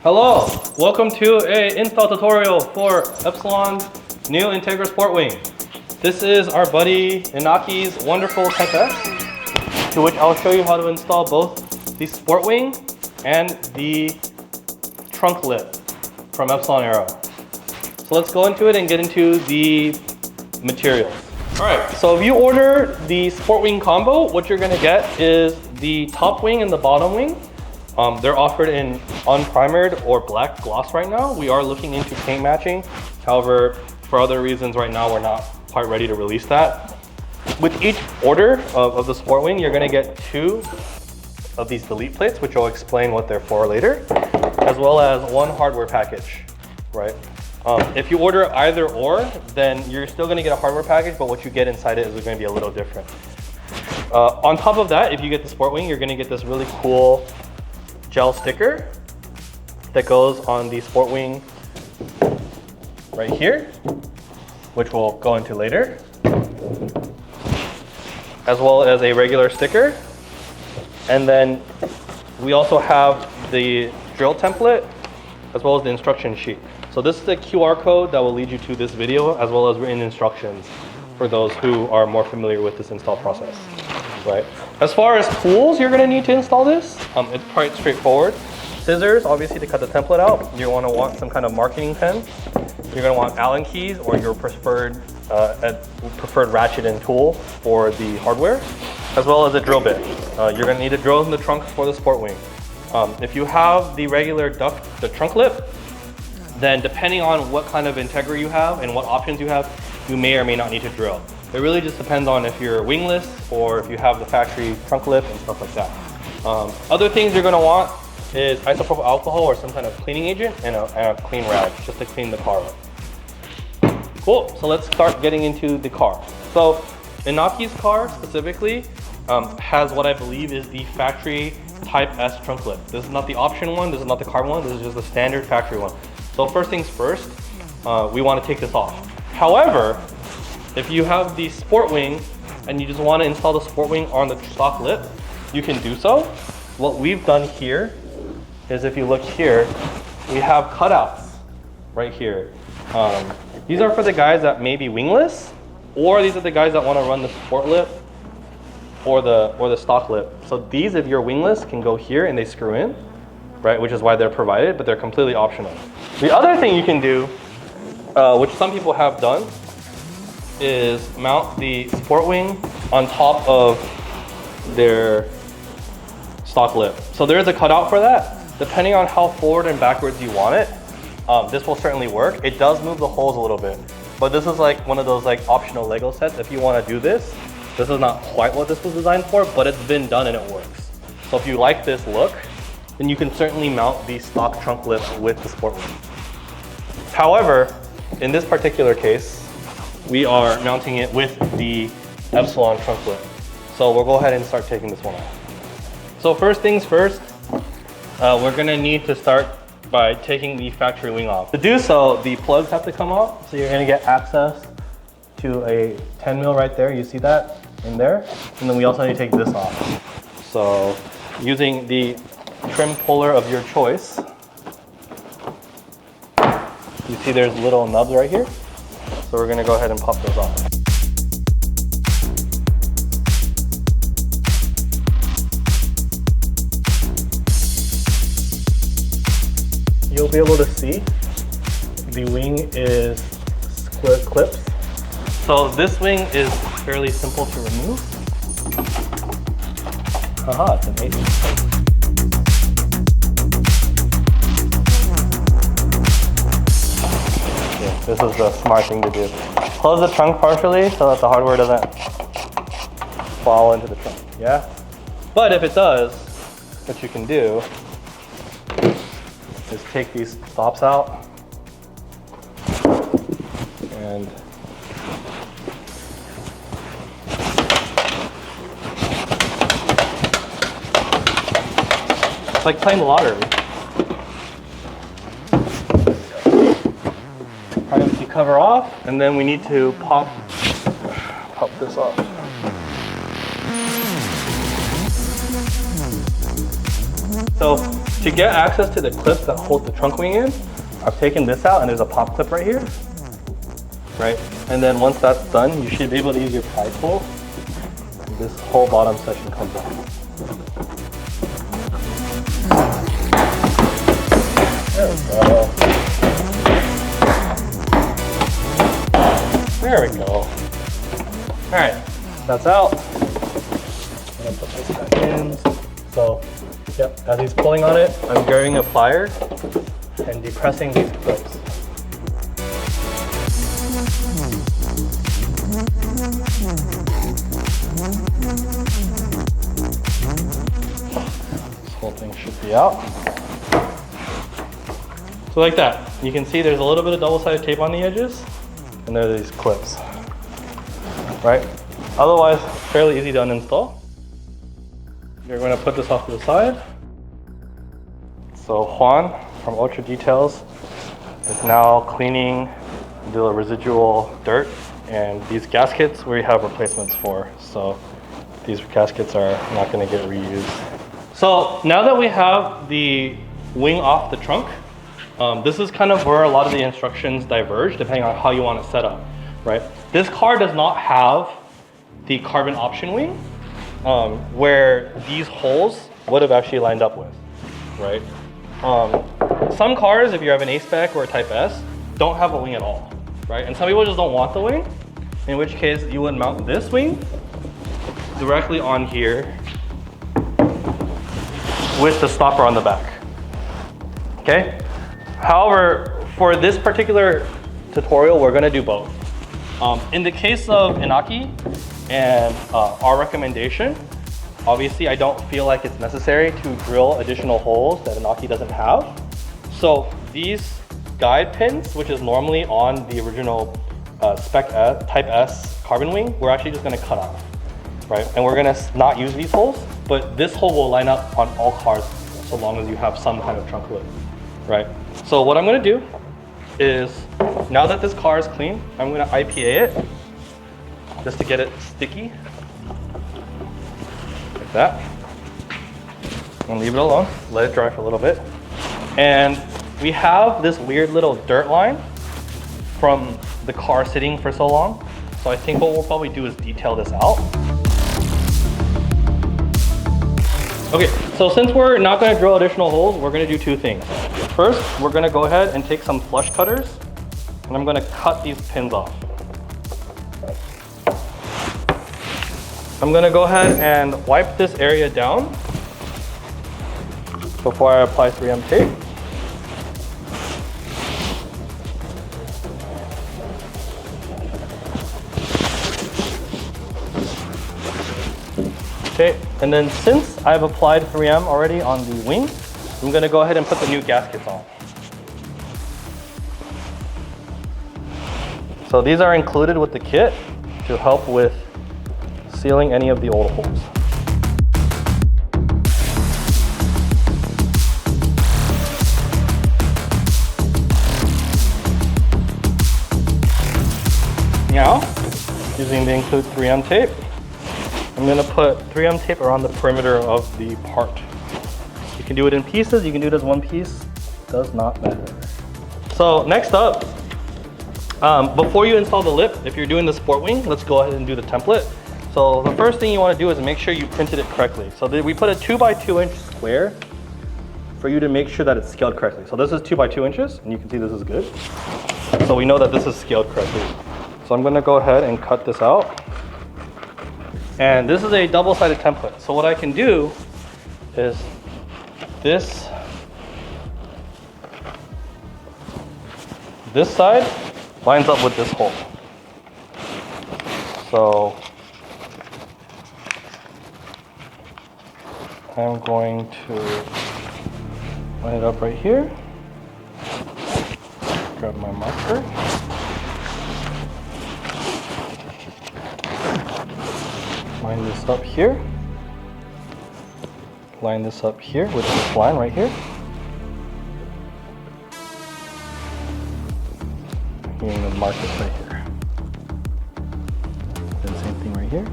Hello, welcome to a install tutorial for Epsilon's new Integra Sport Wing. This is our buddy Inaki's wonderful Type S, to which I'll show you how to install both the Sport Wing and the trunk lip from Epsilon Aero. So let's go into it and get into the materials. Alright, so if you order the Sport Wing combo, what you're gonna get is the top wing and the bottom wing. They're offered in unprimered or black gloss right now. We are looking into paint matching. However, for other reasons right now, we're not quite ready to release that. With each order of the Sport Wing, you're gonna get 2 of these delete plates, which I'll explain what they're for later, as well as 1 hardware package, right? If you order either or, then you're still gonna get a hardware package, but what you get inside it is gonna be a little different. On top of that, if you get the Sport Wing, you're gonna get this really cool gel sticker that goes on the Sport Wing right here, which we'll go into later, as well as a regular sticker. And then we also have the drill template as well as the instruction sheet. So this is the QR code that will lead you to this video, as well as written instructions for those who are more familiar with this install process. Right. As far as tools you're going to need to install this, it's quite straightforward. Scissors, obviously, to cut the template out. You're going to want some kind of marking pen. You're going to want Allen keys or your preferred ratchet and tool for the hardware, as well as a drill bit. You're going to need a drill in the trunk for the Sport Wing. If you have the regular the trunk lip, then depending on what kind of Integra you have and what options you have, you may or may not need to drill. It really just depends on if you're wingless or if you have the factory trunk lip and stuff like that. Other things you're gonna want is isopropyl alcohol or some kind of cleaning agent and a clean rag just to clean the car up. Cool, so let's start getting into the car. So Inaki's car specifically has what I believe is the factory Type S trunk lip. This is not the option one, this is not the carbon one, this is just the standard factory one. So first things first, we wanna take this off. However, if you have the Sport Wing and you just want to install the Sport Wing on the stock lip, you can do so. What we've done here is, if you look here, we have cutouts right here. These are for the guys that may be wingless, or these are the guys that want to run the Sport lip or the stock lip. So these, if you're wingless, can go here and they screw in, right? Which is why they're provided, but they're completely optional. The other thing you can do, which some people have done, is mount the Sport Wing on top of their stock lip. So there is a cutout for that. Depending on how forward and backwards you want it, this will certainly work. It does move the holes a little bit, but this is like one of those like optional Lego sets. If you want to do this, this is not quite what this was designed for, but it's been done and it works. So if you like this look, then you can certainly mount the stock trunk lip with the Sport Wing. However, in this particular case, we are mounting it with the Epsilon trunk lip. So we'll go ahead and start taking this one off. So first things first, we're gonna need to start by taking the factory wing off. To do so, the plugs have to come off. So you're gonna get access to a 10 mil right there. You see that in there? And then we also need to take this off. So using the trim puller of your choice, you see there's little nubs right here. So we're gonna go ahead and pop those off. You'll be able to see the wing is square clips. So this wing is fairly simple to remove. Haha, it's amazing. This is the smart thing to do. Close the trunk partially so that the hardware doesn't fall into the trunk, yeah? But if it does, what you can do is take these stops out and it's like playing the lottery. Privacy cover off, and then we need to pop this off. So To get access to the clip that holds the trunk wing in, I've taken this out and there's a pop clip right here. Right? And then once that's done, you should be able to use your pry tool. This whole bottom section comes off. There we go. There we go. All right, that's out. I'm gonna put this back in. So, yep, as he's pulling on it, I'm grabbing a plier and depressing these clips. This whole thing should be out. So like that, you can see there's a little bit of double-sided tape on the edges, and there are these clips, right? Otherwise, fairly easy to uninstall. You're going to put this off to the side. So Juan from Ultra Details is now cleaning the residual dirt, and these gaskets we have replacements for. So these gaskets are not going to get reused. So now that we have the wing off the trunk, this is kind of where a lot of the instructions diverge depending on how you want it set up, right? This car does not have the carbon option wing where these holes would have actually lined up with, right? Some cars, if you have an A-Spec or a Type S, don't have a wing at all, right? And some people just don't want the wing, in which case you would mount this wing directly on here with the stopper on the back, okay? However, for this particular tutorial, we're gonna do both. In the case of Inaki and our recommendation, obviously I don't feel like it's necessary to drill additional holes that Inaki doesn't have. So these guide pins, which is normally on the original Type S carbon wing, we're actually just gonna cut off, right? And we're gonna not use these holes, but this hole will line up on all cars so long as you have some kind of trunk lid, right? So what I'm gonna do is, now that this car is clean, I'm gonna IPA it just to get it sticky, like that. I'm gonna leave it alone, let it dry for a little bit. And we have this weird little dirt line from the car sitting for so long. So I think what we'll probably do is detail this out. Okay, so since we're not gonna drill additional holes, we're gonna do two things. First, we're gonna go ahead and take some flush cutters, and I'm gonna cut these pins off. I'm gonna go ahead and wipe this area down before I apply 3M tape. Okay, and then since I've applied 3M already on the wing, I'm gonna go ahead and put the new gaskets on. So these are included with the kit to help with sealing any of the old holes. Now, using the include 3M tape, I'm gonna put 3M tape around the perimeter of the part. You can do it in pieces, you can do it as one piece, does not matter. So next up, before you install the lip, if you're doing the sport wing, let's go ahead and do the template. So the first thing you wanna do is make sure you printed it correctly. So we put a 2x2 inch square for you to make sure that it's scaled correctly. So this is 2x2 inches, and you can see this is good. So we know that this is scaled correctly. So I'm gonna go ahead and cut this out. And this is a double-sided template. So what I can do is this side lines up with this hole. So I'm going to line it up right here. Grab my marker. Line this up here. Line this up here with this line right here. And then mark this right here. Then same thing right here.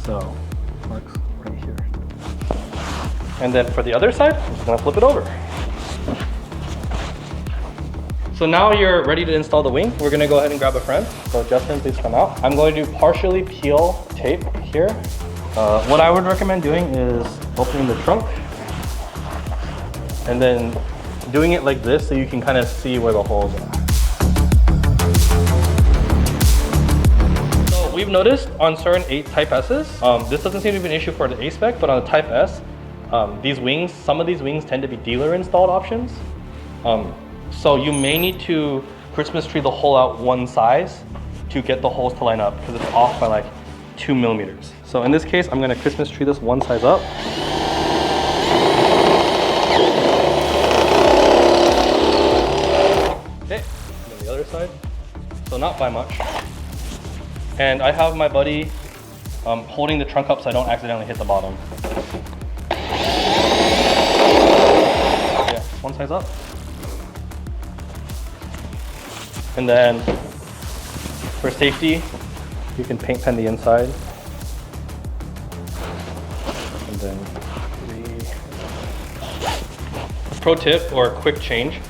So marks right here. And then for the other side, I'm just gonna flip it over. So now you're ready to install the wing. We're gonna go ahead and grab a friend. So Justin, please come out. I'm going to partially peel tape here. What I would recommend doing is opening the trunk and then doing it like this so you can kind of see where the holes are. So we've noticed on certain Type S's, this doesn't seem to be an issue for the A spec, but on the Type S, these wings, some of these wings tend to be dealer installed options. So you may need to Christmas tree the hole out one size to get the holes to line up because it's off by like 2 millimeters. So in this case, I'm gonna Christmas tree this one size up. Okay, and then the other side. So not by much. And I have my buddy holding the trunk up so I don't accidentally hit the bottom. Yeah, one size up. And then for safety, you can paint pen the inside. And then pro tip or quick change,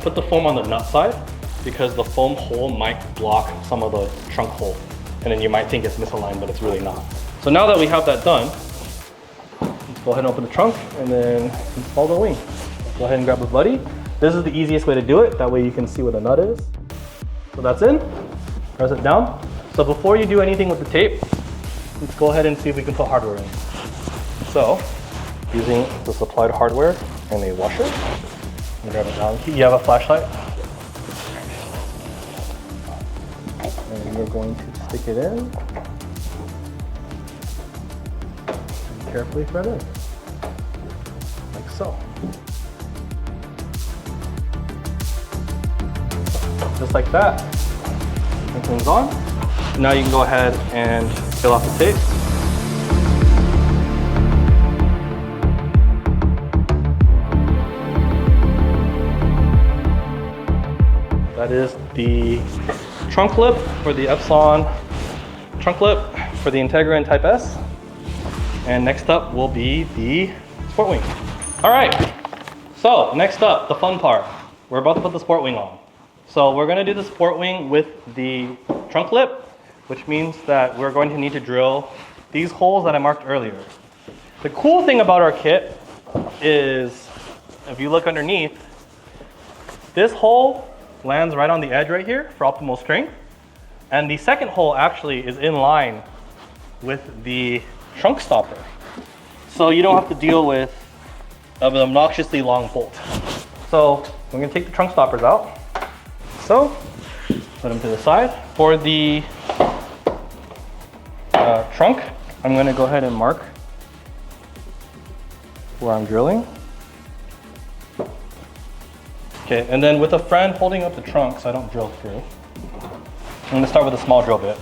put the foam on the nut side because the foam hole might block some of the trunk hole. And then you might think it's misaligned, but it's really not. So now that we have that done, let's go ahead and open the trunk and then install the wing. Go ahead and grab a buddy. This is the easiest way to do it. That way you can see where the nut is. So that's in, press it down. So before you do anything with the tape, let's go ahead and see if we can put hardware in. So, using the supplied hardware and a washer, grab it down. You have a flashlight. And you're going to stick it in. And carefully thread in, like so. Just like that. Everything's on. Now you can go ahead and peel off the tape. That is the trunk clip for the Epsilon trunk clip for the Integra and Type S. And next up will be the sport wing. All right, so next up, the fun part. We're about to put the sport wing on. So we're gonna do the sport wing with the trunk lip, which means that we're going to need to drill these holes that I marked earlier. The cool thing about our kit is, if you look underneath, this hole lands right on the edge right here for optimal strength. And the second hole actually is in line with the trunk stopper. So you don't have to deal with an obnoxiously long bolt. So we're gonna take the trunk stoppers out. So, put them to the side. For the trunk, I'm going to go ahead and mark where I'm drilling. Okay, and then with a friend holding up the trunk so I don't drill through, I'm going to start with a small drill bit.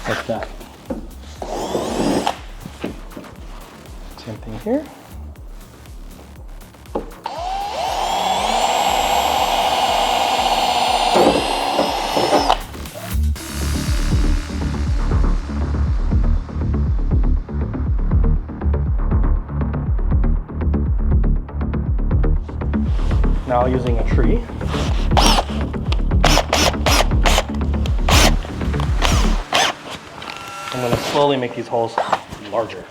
Like that. Same thing here. Now using a tree. I'm going to slowly make these holes larger.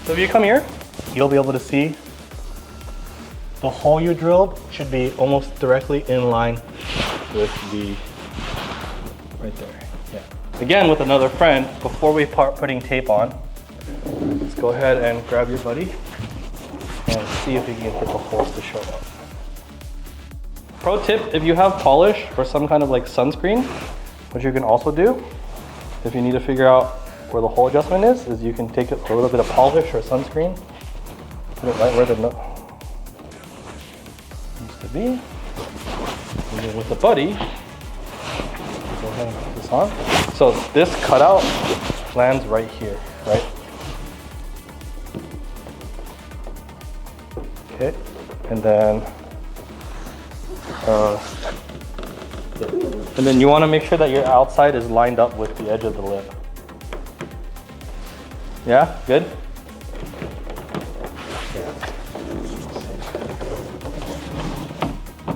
So if you come here, you'll be able to see the hole you drilled should be almost directly in line with the, right there, yeah. Again, with another friend, before we start putting tape on, let's go ahead and grab your buddy and see if we can get the holes to show up. Pro tip, if you have polish or some kind of like sunscreen, what you can also do, if you need to figure out where the hole adjustment is you can take a little bit of polish or sunscreen, put it right where the nose needs to be. And then with the buddy, go ahead and put this on. So this cutout lands right here, right? Okay, and then you want to make sure that your outside is lined up with the edge of the lip. Yeah, good?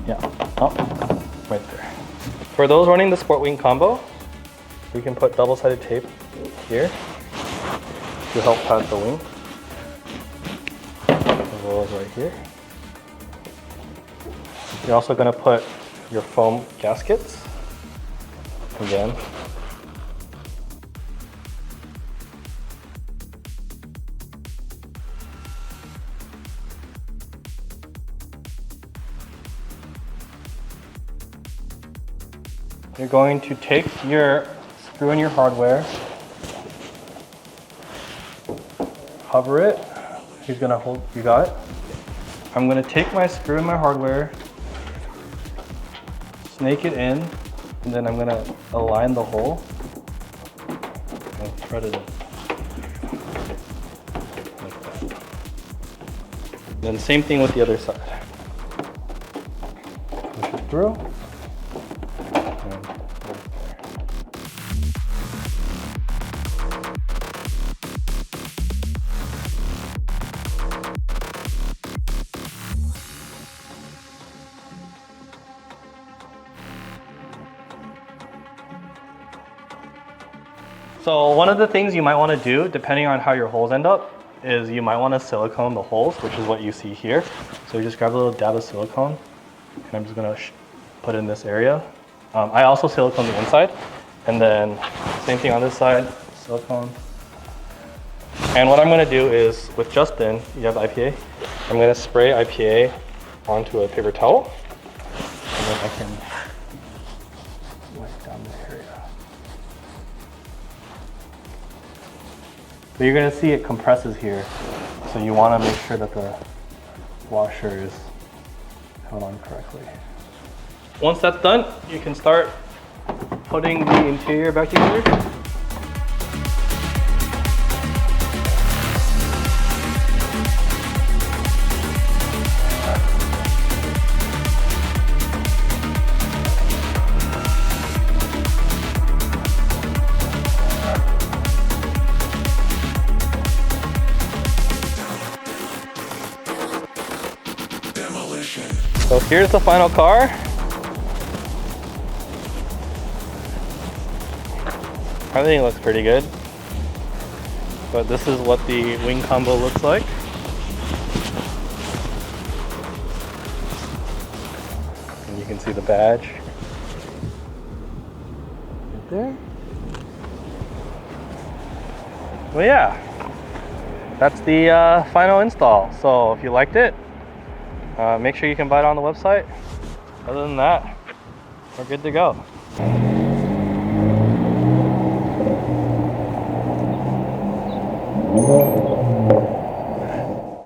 Yeah, oh, right there. For those running the Sport Wing combo, we can put double-sided tape here to help pad the wing, as well as right here. You're also going to put your foam gaskets again. You're going to take your screw in your hardware, hover it. He's gonna hold, you got it? I'm gonna take my screw in my hardware, snake it in, and then I'm gonna align the hole and thread it in. Like that. Then same thing with the other side. Push it through. So one of the things you might want to do, depending on how your holes end up, is you might want to silicone the holes, which is what you see here. So you just grab a little dab of silicone, and I'm just going to put in this area. I also silicone the inside, and then same thing on this side, silicone. And what I'm going to do is, with Justin, you have IPA, I'm going to spray IPA onto a paper towel, and then I can wipe down this area. But you're going to see it compresses here, so you want to make sure that the washer is held on correctly. Once that's done, you can start putting the interior back together. So here's the final car. Everything looks pretty good. But this is what the wing combo looks like. And you can see the badge right there. Well, yeah, that's the final install. So if you liked it, make sure you can buy it on the website. Other than that, we're good to go.